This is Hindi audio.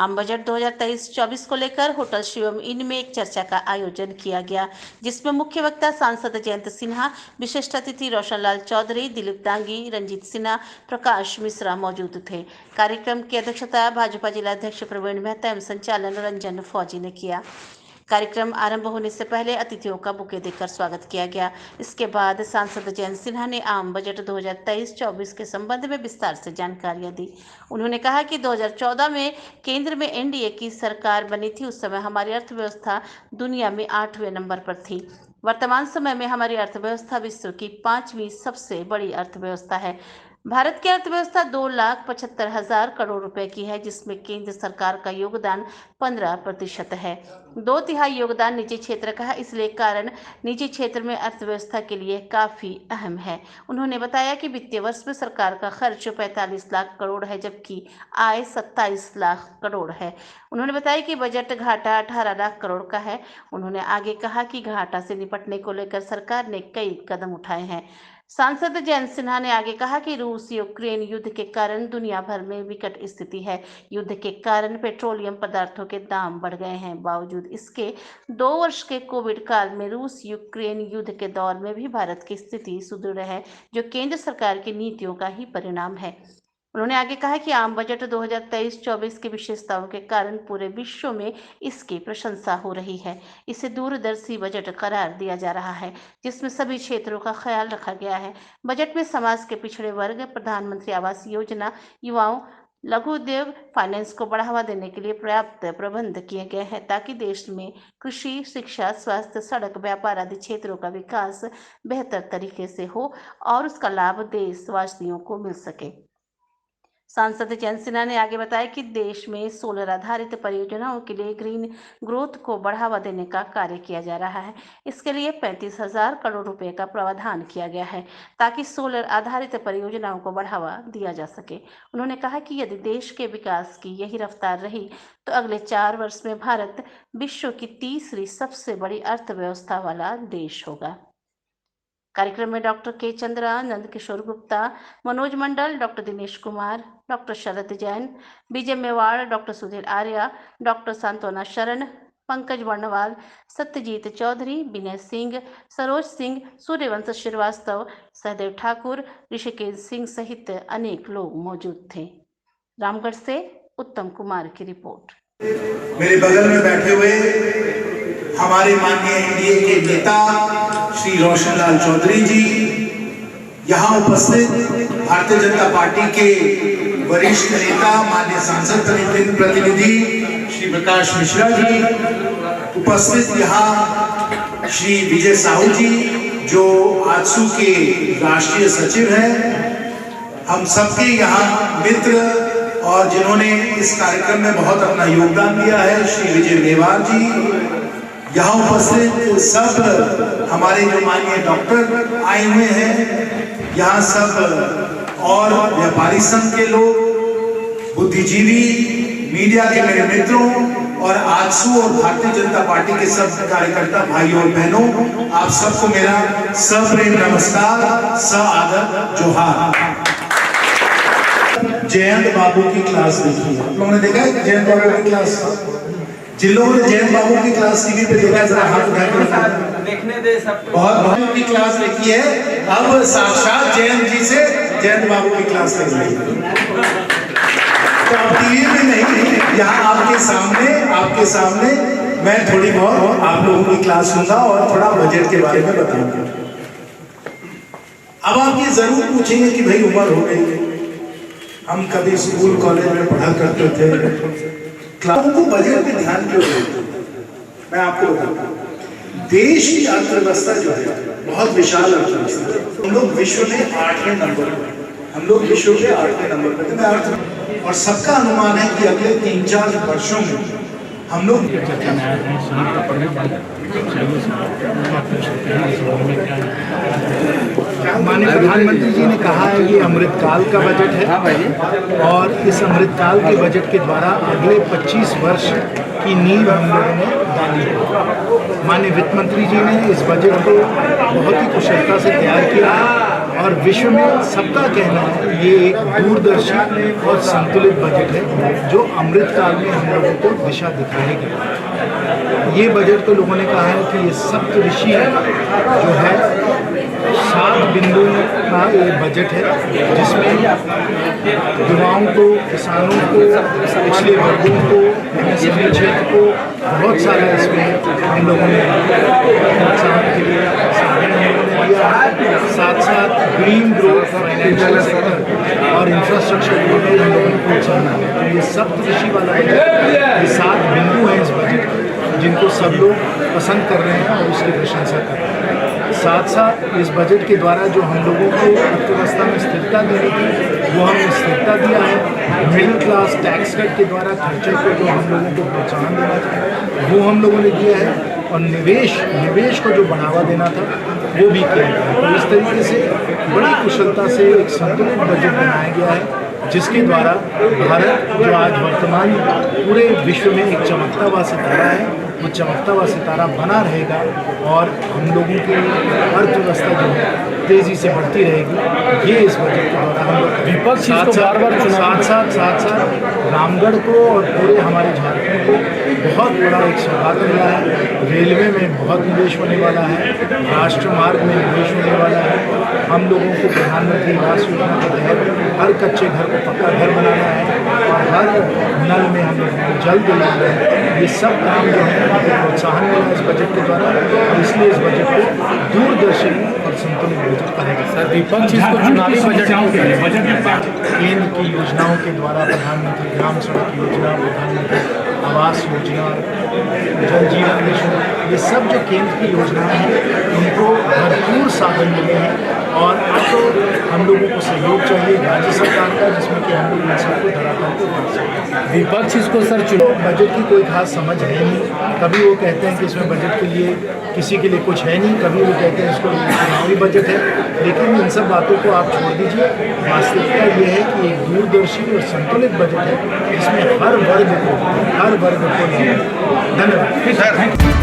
आम बजट 2023-24 को लेकर होटल शिवम इन में एक चर्चा का आयोजन किया गया, जिसमें मुख्य वक्ता सांसद जयंत सिन्हा, विशिष्ट अतिथि रोशनलाल चौधरी, दिलीप दांगी, रंजीत सिन्हा, प्रकाश मिश्रा मौजूद थे। कार्यक्रम की अध्यक्षता भाजपा जिलाध्यक्ष प्रवीण मेहता एवं संचालन रंजन फौजी ने किया। कार्यक्रम आरंभ होने से पहले अतिथियों का बुके देकर स्वागत किया गया। इसके बाद सांसद जयंत सिन्हा ने आम बजट 2023-24 के संबंध में विस्तार से जानकारियां दी। उन्होंने कहा कि 2014 में केंद्र में एनडीए की सरकार बनी थी। उस समय हमारी अर्थव्यवस्था दुनिया में 8वें नंबर पर थी। वर्तमान समय में हमारी अर्थव्यवस्था विश्व की 5वीं सबसे बड़ी अर्थव्यवस्था है। भारत की अर्थव्यवस्था 2,75,000 करोड़ रुपए की है, जिसमें केंद्र सरकार का योगदान 15% है। 2/3 योगदान निजी क्षेत्र का है, इसलिए कारण निजी क्षेत्र में अर्थव्यवस्था के लिए काफी अहम है। उन्होंने बताया कि वित्तीय वर्ष में सरकार का खर्च 45 लाख करोड़ है, जबकि आय 27 लाख करोड़ है। उन्होंने बताया कि बजट घाटा 18 लाख करोड़ का है। उन्होंने आगे कहा कि घाटा से निपटने को लेकर सरकार ने कई कदम उठाए हैं। सांसद जयंत सिन्हा ने आगे कहा कि रूस यूक्रेन युद्ध के कारण दुनिया भर में विकट स्थिति है। युद्ध के कारण पेट्रोलियम पदार्थों के दाम बढ़ गए हैं। बावजूद इसके 2 वर्ष के कोविड काल में रूस यूक्रेन युद्ध के दौर में भी भारत की स्थिति सुदृढ़ है, जो केंद्र सरकार की नीतियों का ही परिणाम है। उन्होंने आगे कहा कि आम बजट 2023-24 की विशेषताओं के कारण पूरे विश्व में इसकी प्रशंसा हो रही है। इसे दूरदर्शी बजट करार दिया जा रहा है, जिसमें सभी क्षेत्रों का ख्याल रखा गया है। बजट में समाज के पिछड़े वर्ग, प्रधानमंत्री आवास योजना, युवाओं, लघु उद्योग, फाइनेंस को बढ़ावा देने के लिए पर्याप्त प्रबंध किए गए हैं, ताकि देश में कृषि, शिक्षा, स्वास्थ्य, सड़क, व्यापार आदि क्षेत्रों का विकास बेहतर तरीके से हो और उसका लाभ देशवासियों को मिल सके। सांसद जयंत सिन्हा ने आगे बताया कि देश में सोलर आधारित परियोजनाओं के लिए ग्रीन ग्रोथ को बढ़ावा देने का कार्य किया जा रहा है। इसके लिए 35,000 करोड़ रुपए का प्रावधान किया गया है, ताकि सोलर आधारित परियोजनाओं को बढ़ावा दिया जा सके। उन्होंने कहा कि यदि देश के विकास की यही रफ्तार रही तो अगले 4 वर्ष में भारत विश्व की 3री सबसे बड़ी अर्थव्यवस्था वाला देश होगा। कार्यक्रम में डॉक्टर के चंद्रा, नंद किशोर गुप्ता, मनोज मंडल, डॉक्टर दिनेश कुमार, डॉक्टर शरद जैन, विजय मेवाड़, डॉक्टर सुधीर आर्या, डॉक्टर सांत्वना शरण, पंकज वर्णवाल, सत्यजीत चौधरी, विनय सिंह, सरोज सिंह, सूर्यवंश श्रीवास्तव, सहदेव ठाकुर, ऋषिकेश सिंह सहित अनेक लोग मौजूद थे। रामगढ़ से उत्तम कुमार की रिपोर्ट। मेरे बगल में बैठे हुए हमारे माननीय एनडीए के नेता श्री रोशनलाल चौधरी जी, यहाँ उपस्थित भारतीय जनता पार्टी के वरिष्ठ नेता माननीय सांसद प्रतिनिधि श्री प्रकाश मिश्रा जी, उपस्थित यहाँ श्री विजय साहू जी जो आजसू के राष्ट्रीय सचिव हैं, हम सबके यहाँ मित्र और जिन्होंने इस कार्यक्रम में बहुत अपना योगदान दिया है, श्री विजय मेवाड़ जी, यहाँ उपस्थित सब हमारे जो माननीय डॉक्टर आए हुए हैं, यहाँ सब और व्यापारी संघ के लोग, बुद्धिजीवी, मीडिया के मेरे मित्रों और आजसू और भारतीय जनता पार्टी के सब कार्यकर्ता भाइयों और बहनों, आप सबको मेरा सप्रेम नमस्कार, आदर जोहार। जयंत बाबू की क्लास देखी है, आप लोगों ने देखा है जयंत बाबू की क्लास? जिन लोगों ने जयंत बाबू की क्लास टीवी पे देखा है जरा हाथ उठाकर देखने दे सब। बहुत की क्लास देखी है, अब साक्षात जयंत जी से जयंत बाबू की क्लास देखी है। तो अब टीवी में नहीं, यहाँ आपके सामने मैं थोड़ी बहुत आप लोगों की क्लास लूंगा और थोड़ा बजट के बारे में बताऊंगा। अब आप ये जरूर पूछेंगे कि भाई उम्र हो गई, हम कभी स्कूल कॉलेज में पढ़ा करते थे, क्लासों को बजट पे ध्यान क्यों देते? मैं आपको बताता हूं, देश की अर्थव्यवस्था जो है बहुत विशाल अर्थव्यवस्था। हम लोग विश्व में 8वें नंबर पर, और सबका अनुमान है कि अगले 3-4 वर्षों में हम लोग माननीय प्रधानमंत्री जी ने कहा है ये अमृतकाल का बजट है और इस अमृतकाल के बजट के द्वारा अगले 25 वर्ष की नींव हम लोगों ने डाली है। माननीय वित्त मंत्री जी ने इस बजट को बहुत ही कुशलता से तैयार किया और विश्व में सबका कहना है ये एक दूरदर्शी और संतुलित बजट है जो अमृतकाल में हम लोगों को दिशा दिखाएगा। ये बजट तो लोगों ने कहा है कि ये सप्तऋषि जो है 7 बिंदुओं का ये बजट है जिसमें युवाओं को, किसानों को, पिछड़े वर्गों को, एमएसएमई क्षेत्र को बहुत सारा इसमें हम लोगों ने प्रोत्साहन के लिए साधन दिया है। साथ साथ ग्रीन ग्रोथ, फाइनेंशियल सेक्टर और इंफ्रास्ट्रक्चर को भी हम लोगों ने प्रोत्साहन दिया। तो ये सप्तऋषि वाला बजट, ये 7 बिंदु हैं इस बजट के जिनको सब लोग पसंद कर रहे हैं और उसकी प्रशंसा कर रहे हैं। साथ साथ इस बजट के द्वारा जो हम लोगों को अर्थव्यवस्था में स्थिरता देनी थी वो हमने स्थिरता दिया है। मिडिल क्लास टैक्स कट के द्वारा खर्चे को जो हम लोगों को प्रोत्साहन देना था वो हम लोगों ने दिया है और निवेश को जो बढ़ावा देना था वो भी किया गया। तो इस तरीके से बड़ी कुशलता से एक संतुलित बजट बनाया गया है जिसके द्वारा भारत जो आज वर्तमान पूरे विश्व में एक चमकता हुआ सितारा है वो चमकता हुआ सितारा बना रहेगा और हम लोगों की अर्थव्यवस्था जो है तेज़ी से बढ़ती रहेगी। ये इस बजट के द्वारा हम लोग विपक्ष इसको बार-बार साथ रामगढ़ को और पूरे हमारे झारखंड को बहुत बड़ा एक सौगात मिला है। रेलवे में बहुत निवेश होने वाला है, राष्ट्रमार्ग में निवेश होने वाला है। हम लोगों को प्रधानमंत्री आवास योजना के तहत हर कच्चे घर को पक्का घर बनाना है और हर नल में हम लोगों को जल दिलाना है। ये सब काम जो है प्रोत्साहन मिला इस बजट के द्वारा और इसलिए इस बजट को दूरदर्शी और संतुलित बजट कहा जाता है। सर विपक्ष इसको चुनावी बजट केंद्र की योजनाओं के द्वारा प्रधानमंत्री ग्राम सड़क योजना, प्रधानमंत्री आवास योजना, जल जीवन मिशन, ये सब जो केंद्र की योजनाएं हैं इनको भरपूर साधन मिले हैं और अब तो हम लोगों को सहयोग चाहिए राज्य सरकार का जिसमें कि हम लोग इन सबको धरातल को उतार सकते हैं। विपक्ष इसको सर बजट की कोई खास समझ है नहीं। कभी वो कहते हैं कि इसमें बजट के लिए किसी के लिए कुछ है नहीं, कभी वो कहते हैं इसको चुनावी बजट है, लेकिन इन सब बातों को आप छोड़ दीजिए। वास्तविकता ये है कि एक दूरदर्शी और संतुलित बजट है जिसमें हर वर्ग को धन्यवाद।